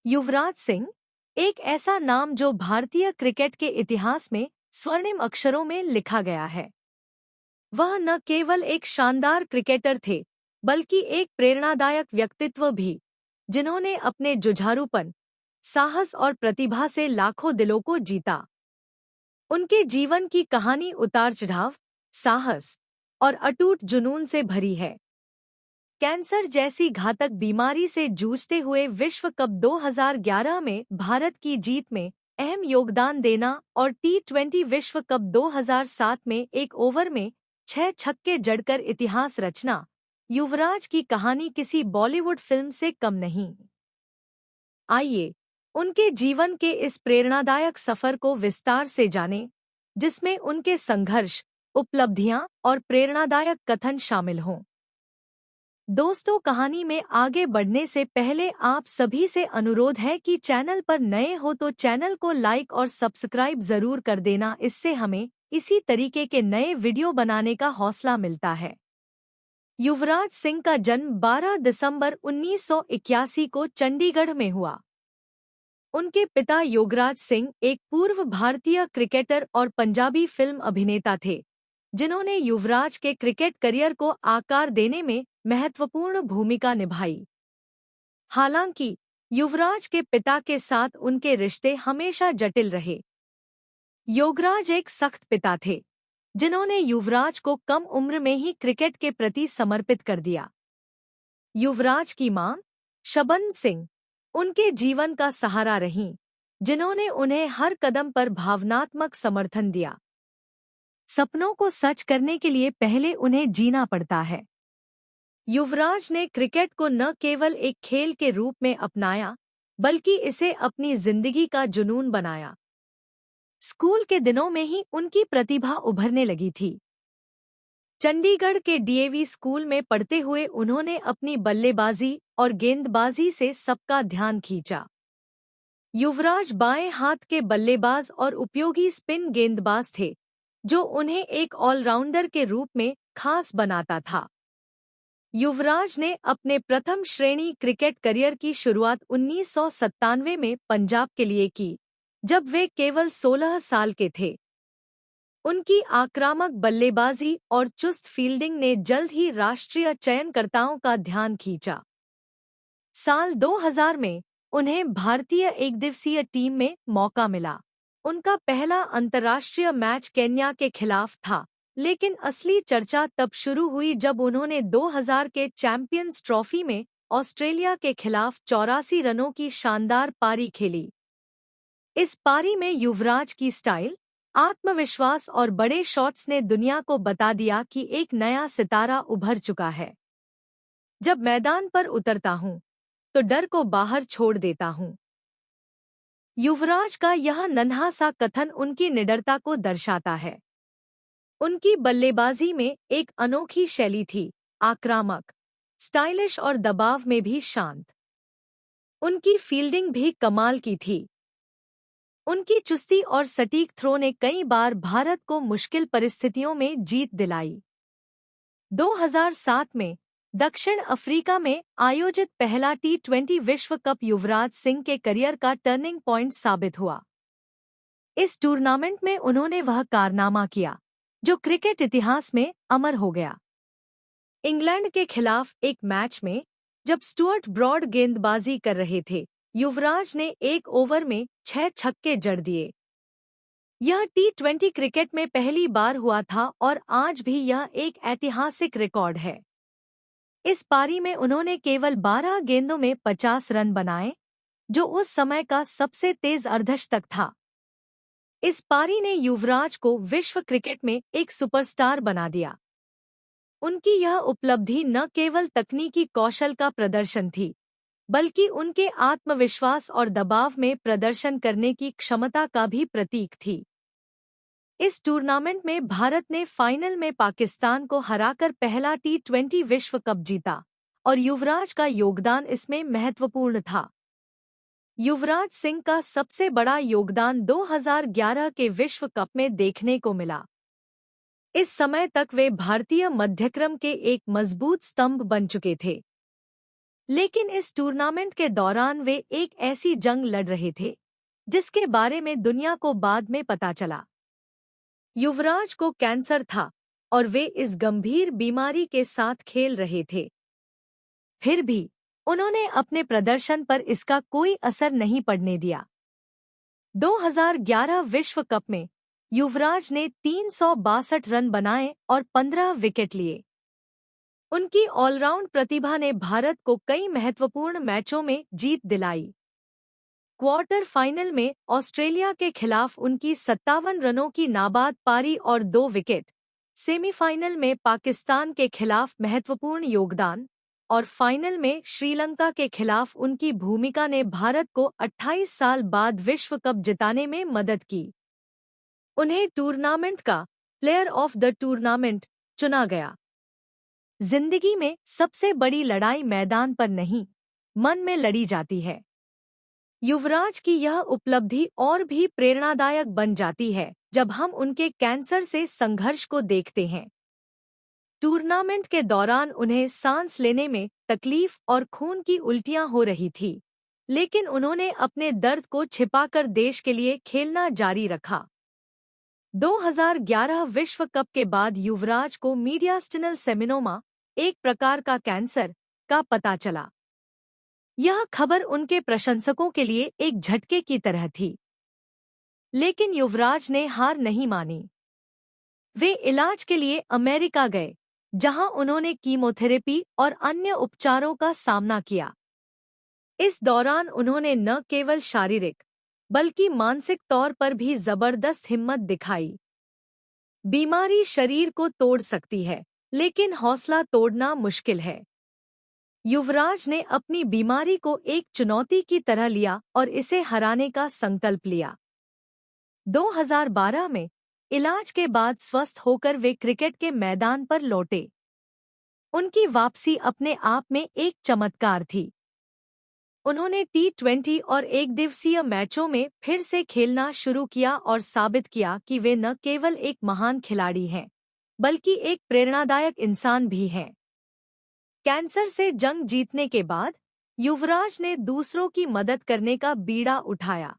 युवराज सिंह एक ऐसा नाम जो भारतीय क्रिकेट के इतिहास में स्वर्णिम अक्षरों में लिखा गया है। वह न केवल एक शानदार क्रिकेटर थे, बल्कि एक प्रेरणादायक व्यक्तित्व भी, जिन्होंने अपने जुझारूपन, साहस और प्रतिभा से लाखों दिलों को जीता। उनके जीवन की कहानी उतार-चढ़ाव, साहस और अटूट जुनून से भरी है। कैंसर जैसी घातक बीमारी से जूझते हुए विश्व कप 2011 में भारत की जीत में अहम योगदान देना और टी20 विश्व कप 2007 में एक ओवर में 6 छक्के जड़कर इतिहास रचना, युवराज की कहानी किसी बॉलीवुड फिल्म से कम नहीं। आइए, उनके जीवन के इस प्रेरणादायक सफर को विस्तार से जानें, जिसमें उनके संघर्ष, उपलब्धियां और प्रेरणादायक कथन शामिल हों। दोस्तों, कहानी में आगे बढ़ने से पहले आप सभी से अनुरोध है कि चैनल पर नए हो तो चैनल को लाइक और सब्सक्राइब जरूर कर देना। इससे हमें इसी तरीके के नए वीडियो बनाने का हौसला मिलता है। युवराज सिंह का जन्म 12 दिसंबर 1981 को चंडीगढ़ में हुआ। उनके पिता योगराज सिंह एक पूर्व भारतीय क्रिकेटर और पंजाबी फिल्म अभिनेता थे, जिन्होंने युवराज के क्रिकेट करियर को आकार देने में महत्वपूर्ण भूमिका निभाई। हालांकि युवराज के पिता के साथ उनके रिश्ते हमेशा जटिल रहे। योगराज एक सख्त पिता थे, जिन्होंने युवराज को कम उम्र में ही क्रिकेट के प्रति समर्पित कर दिया। युवराज की मां, शबनम सिंह, उनके जीवन का सहारा रहीं, जिन्होंने उन्हें हर कदम पर भावनात्मक समर्थन दिया। सपनों को सच करने के लिए पहले उन्हें जीना पड़ता है। युवराज ने क्रिकेट को न केवल एक खेल के रूप में अपनाया, बल्कि इसे अपनी जिंदगी का जुनून बनाया। स्कूल के दिनों में ही उनकी प्रतिभा उभरने लगी थी। चंडीगढ़ के डीएवी स्कूल में पढ़ते हुए उन्होंने अपनी बल्लेबाजी और गेंदबाजी से सबका ध्यान खींचा। युवराज बाएं हाथ के बल्लेबाज और उपयोगी स्पिन गेंदबाज थे, जो उन्हें एक ऑलराउंडर के रूप में खास बनाता था। युवराज ने अपने प्रथम श्रेणी क्रिकेट करियर की शुरुआत 1997 में पंजाब के लिए की, जब वे केवल 16 साल के थे। उनकी आक्रामक बल्लेबाजी और चुस्त फील्डिंग ने जल्द ही राष्ट्रीय चयनकर्ताओं का ध्यान खींचा। साल 2000 में उन्हें भारतीय एकदिवसीय टीम में मौका मिला। उनका पहला अंतर्राष्ट्रीय मैच केन्या के खिलाफ था, लेकिन असली चर्चा तब शुरू हुई जब उन्होंने 2000 के चैंपियंस ट्रॉफी में ऑस्ट्रेलिया के खिलाफ 84 रनों की शानदार पारी खेली। इस पारी में युवराज की स्टाइल, आत्मविश्वास और बड़े शॉट्स ने दुनिया को बता दिया कि एक नया सितारा उभर चुका है। जब मैदान पर उतरता हूं, तो डर को बाहर छोड़ देता हूं। युवराज का यह नन्हा सा कथन उनकी निडरता को दर्शाता है। उनकी बल्लेबाजी में एक अनोखी शैली थी, आक्रामक, स्टाइलिश और दबाव में भी शांत। उनकी फील्डिंग भी कमाल की थी। उनकी चुस्ती और सटीक थ्रो ने कई बार भारत को मुश्किल परिस्थितियों में जीत दिलाई। 2007 में दक्षिण अफ्रीका में आयोजित पहला टी20 विश्व कप युवराज सिंह के करियर का टर्निंग पॉइंट साबित हुआ। इस टूर्नामेंट में उन्होंने वह कारनामा किया जो क्रिकेट इतिहास में अमर हो गया। इंग्लैंड के खिलाफ एक मैच में जब स्टुअर्ट ब्रॉड गेंदबाजी कर रहे थे, युवराज ने एक ओवर में 6 छक्के जड़ दिए। यह टी20 क्रिकेट में पहली बार हुआ था और आज भी यह एक ऐतिहासिक रिकॉर्ड है। इस पारी में उन्होंने केवल 12 गेंदों में 50 रन बनाए, जो उस समय का सबसे तेज अर्धशतक था। इस पारी ने युवराज को विश्व क्रिकेट में एक सुपरस्टार बना दिया। उनकी यह उपलब्धि न केवल तकनीकी कौशल का प्रदर्शन थी, बल्कि उनके आत्मविश्वास और दबाव में प्रदर्शन करने की क्षमता का भी प्रतीक थी। इस टूर्नामेंट में भारत ने फाइनल में पाकिस्तान को हराकर पहला टी20 विश्व कप जीता और युवराज का योगदान इसमें महत्वपूर्ण था। युवराज सिंह का सबसे बड़ा योगदान 2011 के विश्व कप में देखने को मिला। इस समय तक वे भारतीय मध्यक्रम के एक मजबूत स्तंभ बन चुके थे। लेकिन इस टूर्नामेंट के दौरान वे एक ऐसी जंग लड़ रहे थे जिसके बारे में दुनिया को बाद में पता चला। युवराज को कैंसर था और वे इस गंभीर बीमारी के साथ खेल रहे थे। फिर भी उन्होंने अपने प्रदर्शन पर इसका कोई असर नहीं पड़ने दिया। 2011 विश्व कप में युवराज ने 362 रन बनाए और 15 विकेट लिए। उनकी ऑलराउंड प्रतिभा ने भारत को कई महत्वपूर्ण मैचों में जीत दिलाई। क्वार्टर फाइनल में ऑस्ट्रेलिया के खिलाफ उनकी 57 रनों की नाबाद पारी और 2 विकेट, सेमीफाइनल में पाकिस्तान के खिलाफ महत्वपूर्ण योगदान और फाइनल में श्रीलंका के खिलाफ उनकी भूमिका ने भारत को 28 साल बाद विश्व कप जिताने में मदद की। उन्हें टूर्नामेंट का प्लेयर ऑफ द टूर्नामेंट चुना गया। जिंदगी में सबसे बड़ी लड़ाई मैदान पर नहीं, मन में लड़ी जाती है। युवराज की यह उपलब्धि और भी प्रेरणादायक बन जाती है जब हम उनके कैंसर से संघर्ष को देखते हैं। टूर्नामेंट के दौरान उन्हें सांस लेने में तकलीफ और खून की उल्टियां हो रही थी, लेकिन उन्होंने अपने दर्द को छिपाकर देश के लिए खेलना जारी रखा। 2011 विश्व कप के बाद युवराज को मीडियास्टिनल सेमिनोमा, एक प्रकार का कैंसर, का पता चला। यह खबर उनके प्रशंसकों के लिए एक झटके की तरह थी, लेकिन युवराज ने हार नहीं मानी। वे इलाज के लिए अमेरिका गए, जहां उन्होंने कीमोथेरेपी और अन्य उपचारों का सामना किया। इस दौरान उन्होंने न केवल शारीरिक बल्कि मानसिक तौर पर भी जबरदस्त हिम्मत दिखाई। बीमारी शरीर को तोड़ सकती है, लेकिन हौसला तोड़ना मुश्किल है। युवराज ने अपनी बीमारी को एक चुनौती की तरह लिया और इसे हराने का संकल्प लिया। 2012 में इलाज के बाद स्वस्थ होकर वे क्रिकेट के मैदान पर लौटे। उनकी वापसी अपने आप में एक चमत्कार थी। उन्होंने T20 और एकदिवसीय मैचों में फिर से खेलना शुरू किया और साबित किया कि वे न केवल एक महान खिलाड़ी हैं, बल्कि एक प्रेरणादायक इंसान भी हैं। कैंसर से जंग जीतने के बाद युवराज ने दूसरों की मदद करने का बीड़ा उठाया।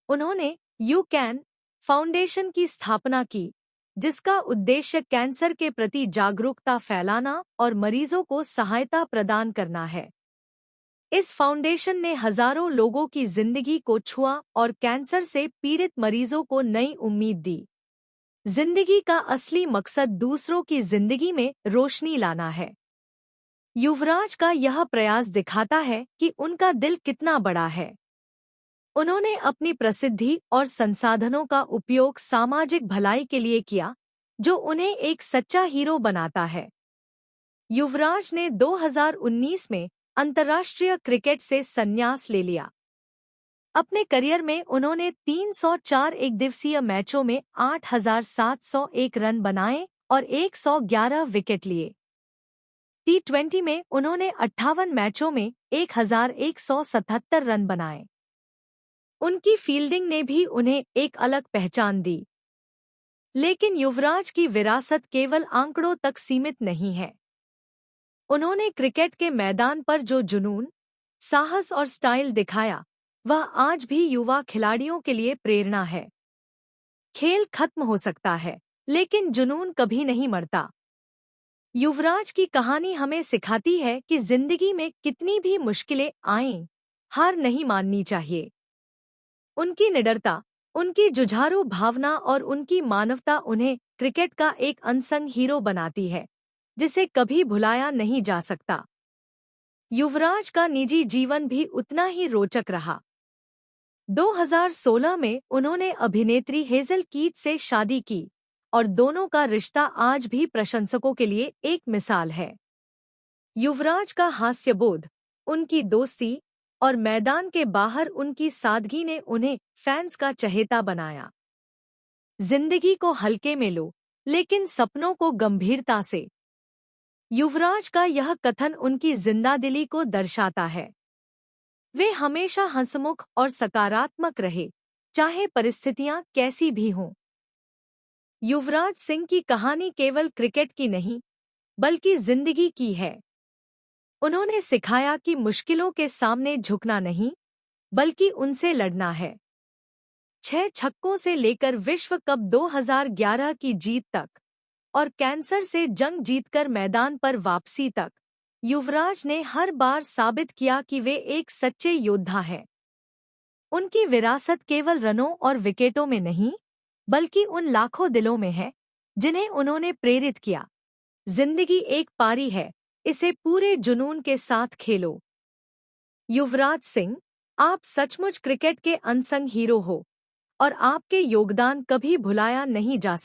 उन्होंने यू कैन फाउंडेशन की स्थापना की, जिसका उद्देश्य कैंसर के प्रति जागरूकता फैलाना और मरीजों को सहायता प्रदान करना है। इस फाउंडेशन ने हजारों लोगों की जिंदगी को छुआ और कैंसर से पीड़ित मरीजों को नई उम्मीद दी। जिंदगी का असली मकसद दूसरों की जिंदगी में रोशनी लाना है। युवराज का यह प्रयास दिखाता है कि उनका दिल कितना बड़ा है। उन्होंने अपनी प्रसिद्धि और संसाधनों का उपयोग सामाजिक भलाई के लिए किया, जो उन्हें एक सच्चा हीरो बनाता है। युवराज ने 2019 में अंतर्राष्ट्रीय क्रिकेट से संन्यास ले लिया। अपने करियर में उन्होंने 304 एकदिवसीय मैचों में 8,701 रन बनाए और 111 विकेट लिए। T20 में उन्होंने 58 मैचों में 1,177 रन बनाए। उनकी फील्डिंग ने भी उन्हें एक अलग पहचान दी। लेकिन युवराज की विरासत केवल आंकड़ों तक सीमित नहीं है। उन्होंने क्रिकेट के मैदान पर जो जुनून, साहस और स्टाइल दिखाया, वह आज भी युवा खिलाड़ियों के लिए प्रेरणा है। खेल खत्म हो सकता है, लेकिन जुनून कभी नहीं मरता। युवराज की कहानी हमें सिखाती है कि जिंदगी में कितनी भी मुश्किलें आएं, हार नहीं माननी चाहिए। उनकी निडरता, उनकी जुझारू भावना और उनकी मानवता उन्हें क्रिकेट का एक अनसंग हीरो बनाती है, जिसे कभी भुलाया नहीं जा सकता। युवराज का निजी जीवन भी उतना ही रोचक रहा। 2016 में उन्होंने अभिनेत्री हेजल कीट से शादी की और दोनों का रिश्ता आज भी प्रशंसकों के लिए एक मिसाल है। युवराज का हास्यबोध, उनकी दोस्ती और मैदान के बाहर उनकी सादगी ने उन्हें फैंस का चहेता बनाया। जिंदगी को हल्के में लो, लेकिन सपनों को गंभीरता से। युवराज का यह कथन उनकी जिंदादिली को दर्शाता है। वे हमेशा हंसमुख और सकारात्मक रहे, चाहे परिस्थितियां कैसी भी हों। युवराज सिंह की कहानी केवल क्रिकेट की नहीं, बल्कि जिंदगी की है। उन्होंने सिखाया कि मुश्किलों के सामने झुकना नहीं, बल्कि उनसे लड़ना है। 6 छक्कों से लेकर विश्व कप 2011 की जीत तक और कैंसर से जंग जीतकर मैदान पर वापसी तक, युवराज ने हर बार साबित किया कि वे एक सच्चे योद्धा हैं। उनकी विरासत केवल रनों और विकेटों में नहीं, बल्कि उन लाखों दिलों में है जिन्हें उन्होंने प्रेरित किया। जिंदगी एक पारी है, इसे पूरे जुनून के साथ खेलो। युवराज सिंह, आप सचमुच क्रिकेट के अनसंग हीरो हो और आपके योगदान कभी भुलाया नहीं जा सकता।